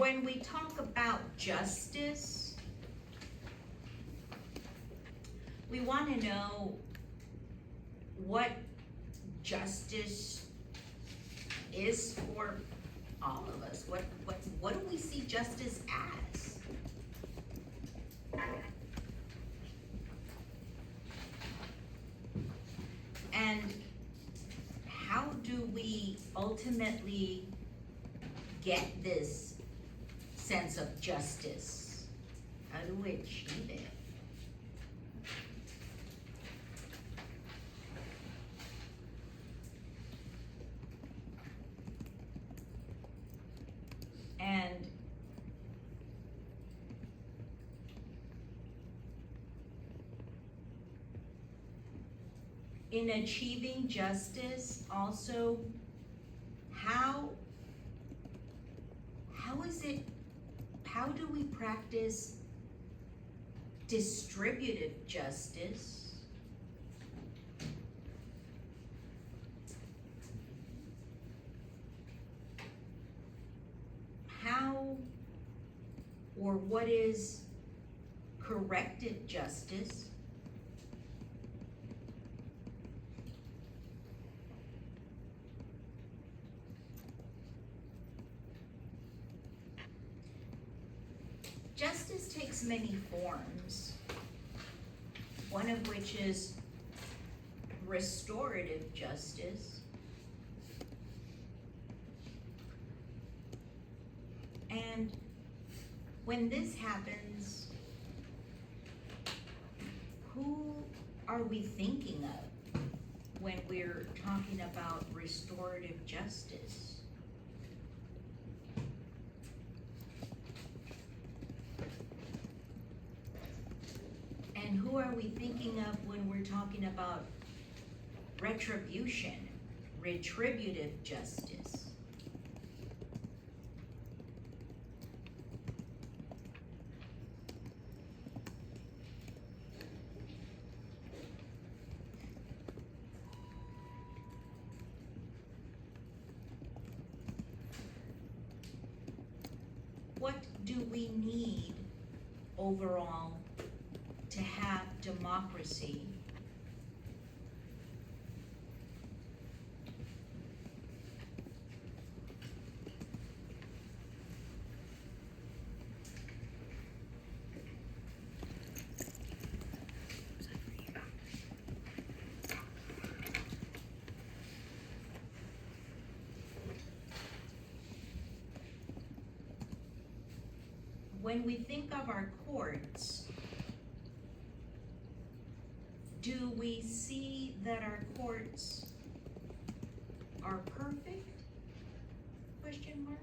when we talk about justice, we want to know what justice is for all of us. What do we see justice as? And how do we ultimately get this sense of justice? How do we achieve it? And in achieving justice, also, how do we practice distributive justice? How or what is corrective justice? Justice takes many forms, one of which is restorative justice. And when this happens, who are we thinking of when we're talking about restorative justice? And who are we thinking of when we're talking about retribution, retributive justice? What do we need overall to have democracy? When we think of our courts, do we see that our courts are perfect? Question mark.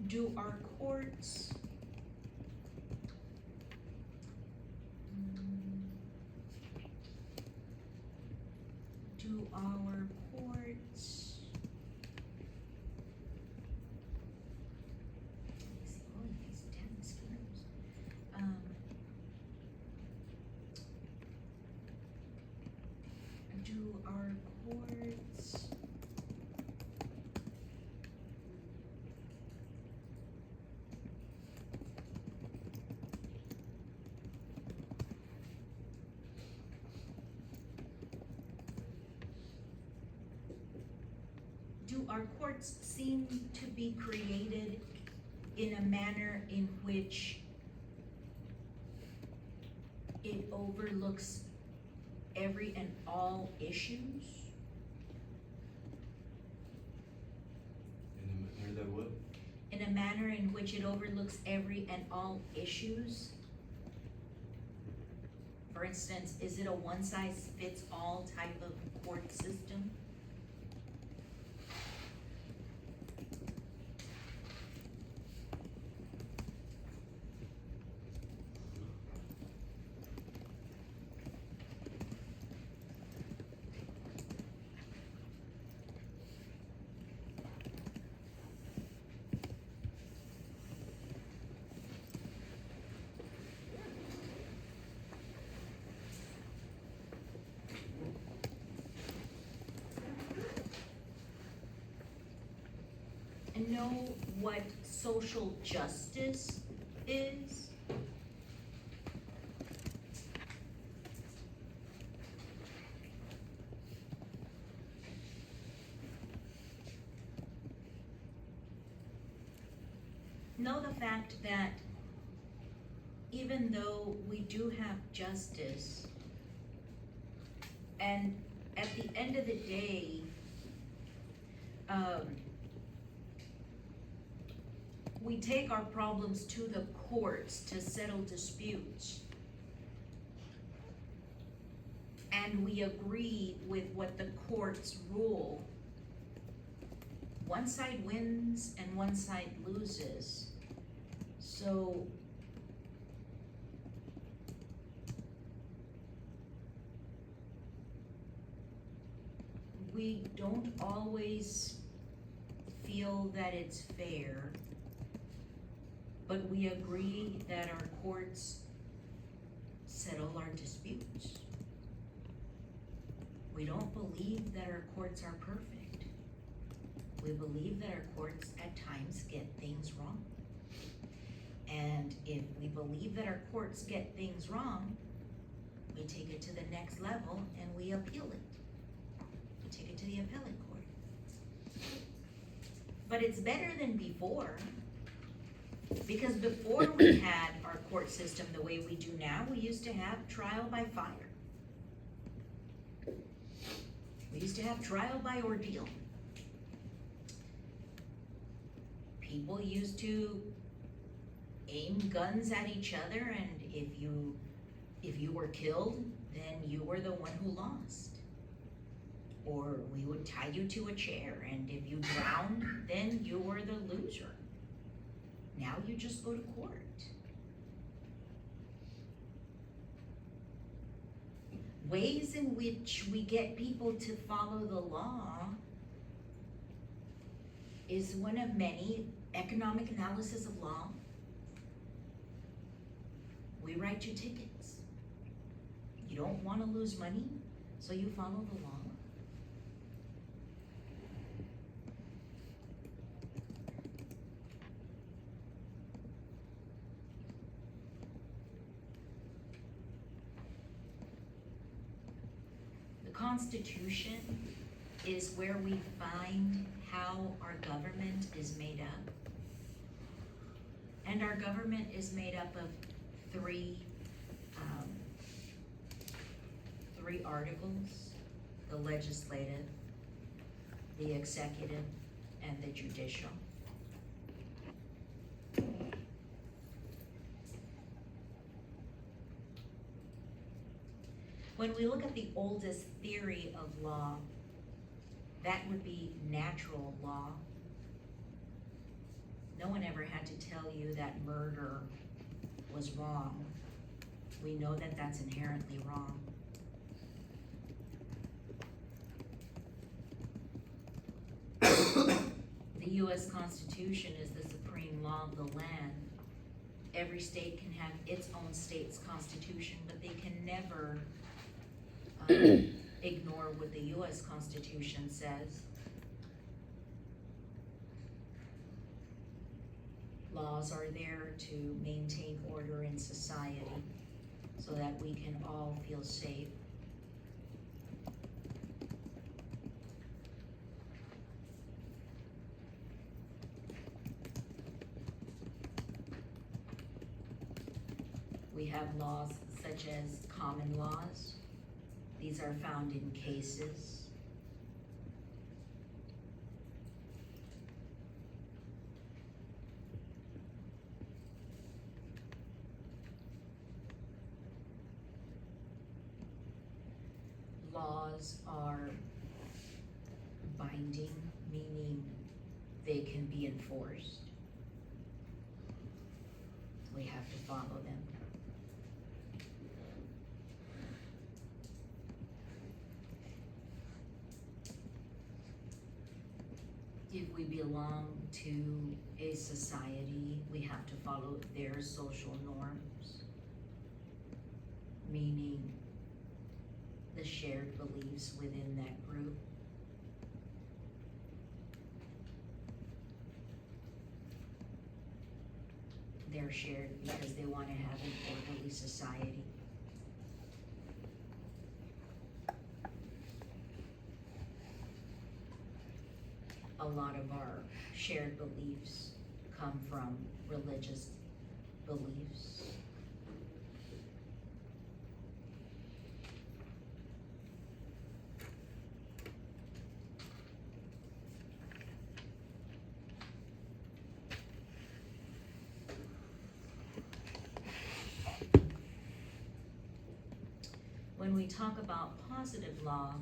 Do our courts do our courts seem to be created in a manner in which it overlooks every and all issues? In a manner that what? In a manner in which it overlooks every and all issues? For instance, is it a one-size-fits-all type of court system? know what social justice is? Know the fact that even though we do have justice, and at the end of the day, we take our problems to the courts to settle disputes. And we agree with what the courts rule. One side wins and one side loses. So we don't always feel that it's fair, but we agree that our courts settle our disputes. We don't believe that our courts are perfect. We believe that our courts at times get things wrong. And if we believe that our courts get things wrong, we take it to the next level and we appeal it. We take it to the appellate court. But it's better than before, because before we had our court system the way we do now, we used to have trial by fire. We used to have trial by ordeal. People used to aim guns at each other, and if you were killed, then you were the one who lost. Or we would tie you to a chair, and if you drowned, then you were the loser. Now you just go to court. Ways in which we get people to follow the law is one of many. Economic analysis of law. We write you tickets. You don't want to lose money, so you follow the law. The Constitution is where we find how our government is made up. And our government is made up of three articles: the legislative, the executive, and the judicial. When we look at the oldest theory of law, that would be natural law. No one ever had to tell you that murder was wrong. We know that that's inherently wrong. The U.S. Constitution is the supreme law of the land. Every state can have its own state's constitution, but they can never ignore what the U.S. Constitution says. Laws are there to maintain order in society so that we can all feel safe. We have laws such as common laws. These are found in cases. Laws are binding, meaning they can be enforced. We have to follow them. If we belong to a society, we have to follow their social norms, meaning the shared beliefs within that group. they're shared because they wanna have an orderly society. A lot of our shared beliefs come from religious beliefs. When we talk about positive law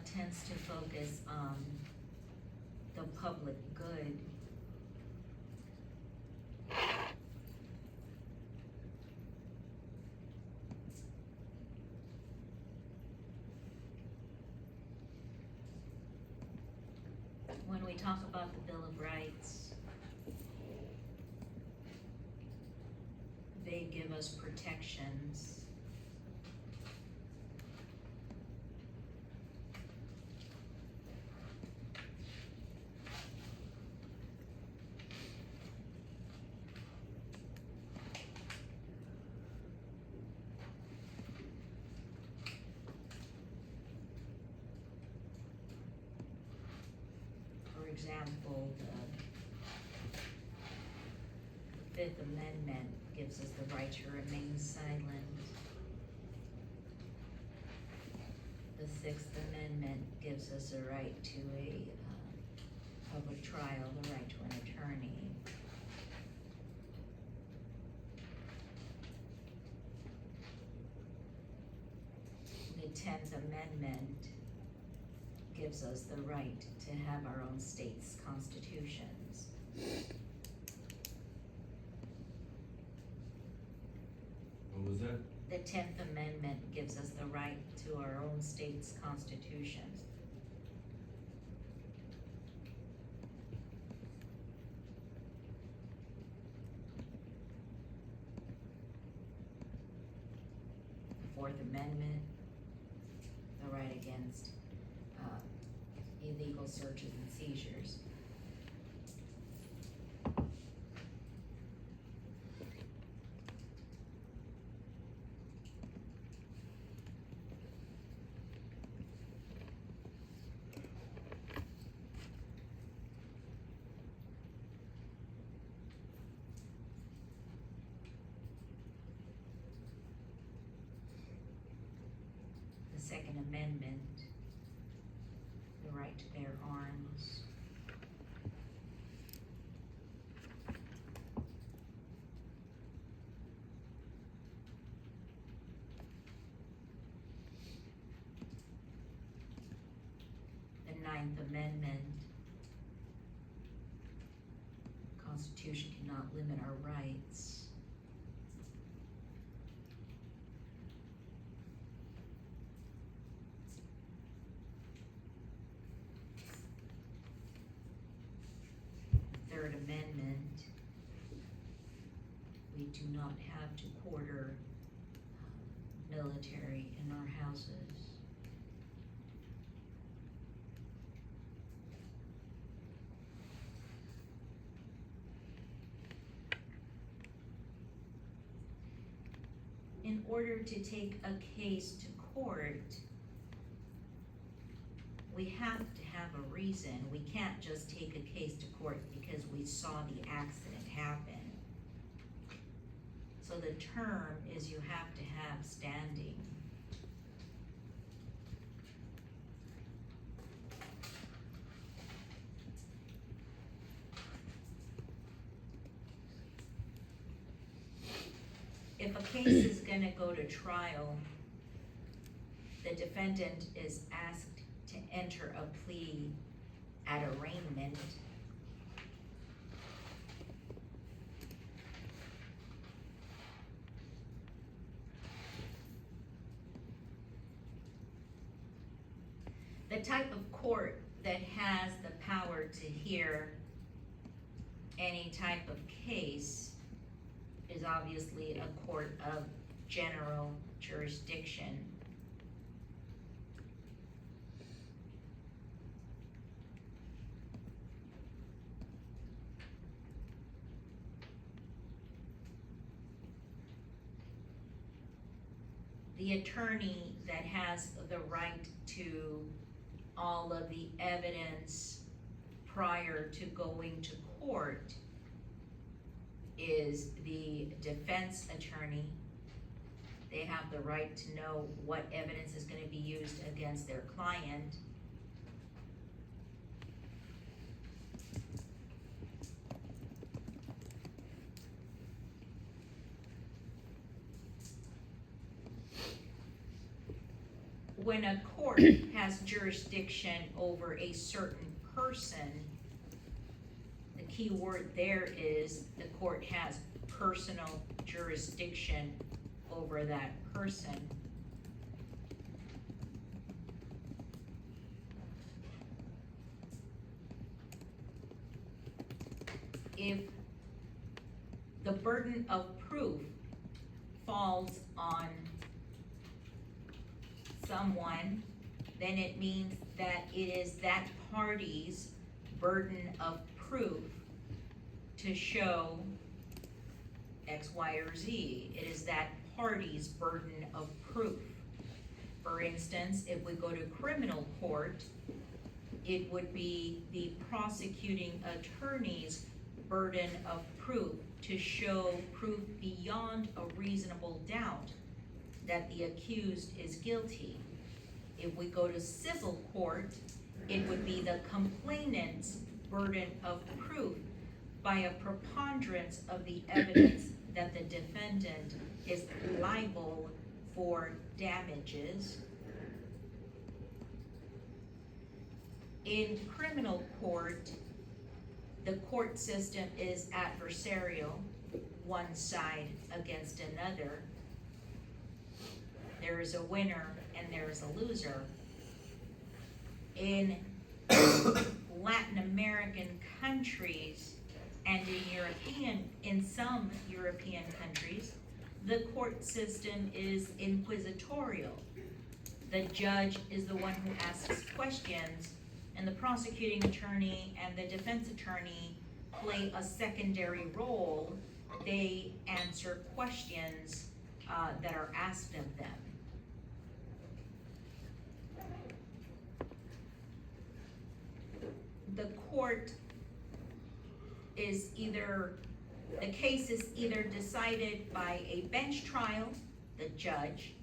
tends to focus on the public good. When we talk about the Bill of Rights, they give us protections. For example, the Fifth Amendment gives us the right to remain silent. The Sixth Amendment gives us a right to a public trial, the right to an attorney. The 10th Amendment gives us the right to have our own state's constitutions. What was that? The 10th Amendment gives us the right to our own state's constitutions. The Fourth Amendment, the right against illegal searches and seizures. The Second Amendment, the right to bear arms. The Ninth Amendment, Constitution cannot limit our rights. Third Amendment, we do not have to quarter military in our houses. In order to take a case to court, we have to have a reason. We can't just take a case to court because we saw the accident happen. So the term is you have to have standing. If a case is gonna go to trial, the defendant is asked to enter a plea at arraignment. The type of court that has the power to hear any type of case is obviously a court of general jurisdiction. the attorney that has the right to all of the evidence prior to going to court is the defense attorney. They have the right to know what evidence is gonna be used against their client. When a court has jurisdiction over a certain person, the key word there is the court has personal jurisdiction over that person. If the burden of proof falls on someone, then it means that it is that party's burden of proof to show X, Y, or Z. It is that party's burden of proof. For instance, if we go to criminal court, it would be the prosecuting attorney's burden of proof to show proof beyond a reasonable doubt that the accused is guilty. If we go to civil court, it would be the complainant's burden of proof by a preponderance of the evidence that the defendant is liable for damages. In criminal court, the court system is adversarial, one side against another. There is a winner and there is a loser. In Latin American countries and in some European countries, the court system is inquisitorial. The judge is the one who asks questions, and the prosecuting attorney and the defense attorney play a secondary role. They answer questions that are asked of them. The court is the case is either decided by a bench trial, the judge,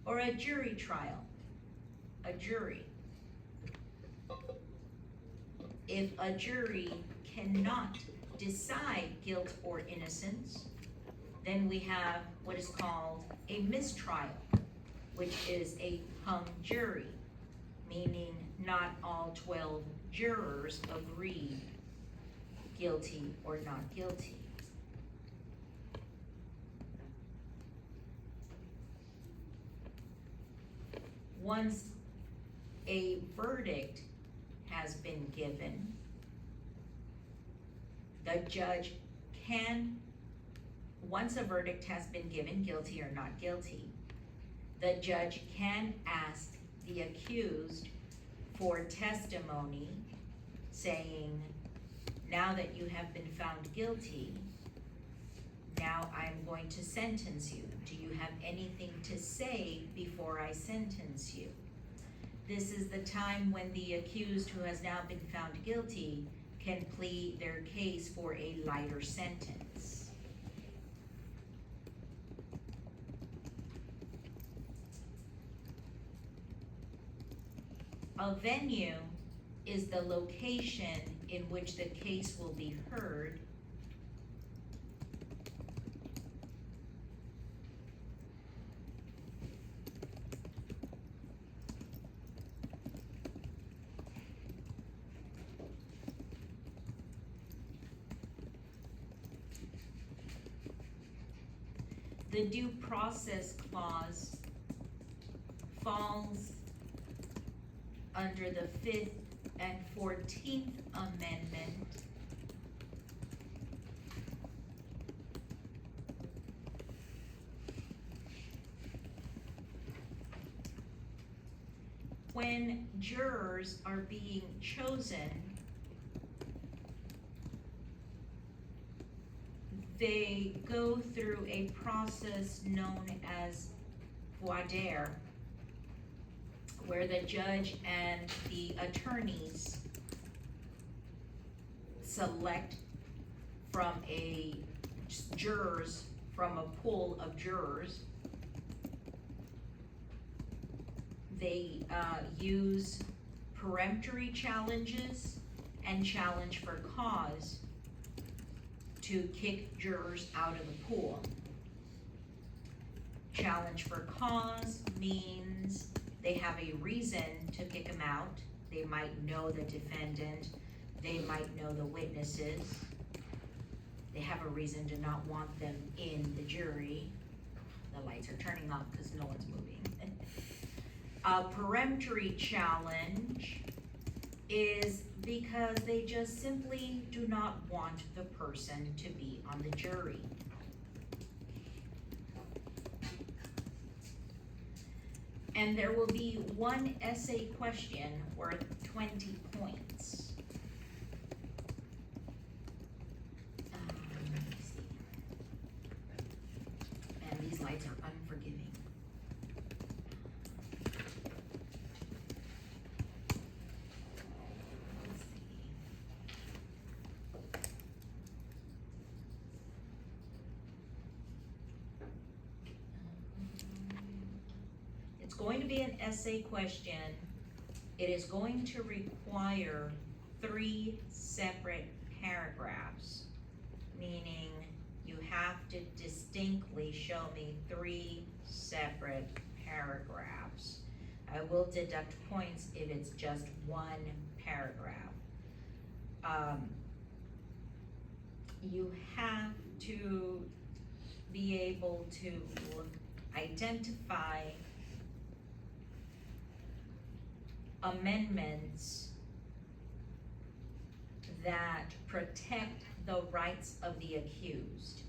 or a jury trial, a jury. If a jury cannot decide guilt or innocence, then we have what is called a mistrial, which is a hung jury, meaning not all 12 jurors agreed guilty or not guilty. Once a verdict has been given, the judge can, once a verdict has been given, guilty or not guilty, the judge can ask the accused for testimony saying, now that you have been found guilty, now I'm going to sentence you. Do you have anything to say before I sentence you? This is the time when the accused who has now been found guilty can plead their case for a lighter sentence. A venue is the location in which the case will be heard. The due process clause falls under the 5th and 14th Amendment. When jurors are being chosen, they go through a process known as voir dire, where the judge and the attorneys select from jurors from a pool of jurors. They use peremptory challenges and challenge for cause to kick jurors out of the pool. Challenge for cause means they have a reason to kick them out. They might know the defendant, they might know the witnesses. They have a reason to not want them in the jury. The lights are turning off because no one's moving. A peremptory challenge is because they just simply do not want the person to be on the jury. And there will be one essay question worth 20 points. Let me see. And these lights are unforgiving. Let's see. It's going to be an essay question. It is going to require 3 separate paragraphs, meaning you have to distinctly show me 3 separate paragraphs. I will deduct points if it's just 1 paragraph. You have to be able to identify amendments that protect the rights of the accused.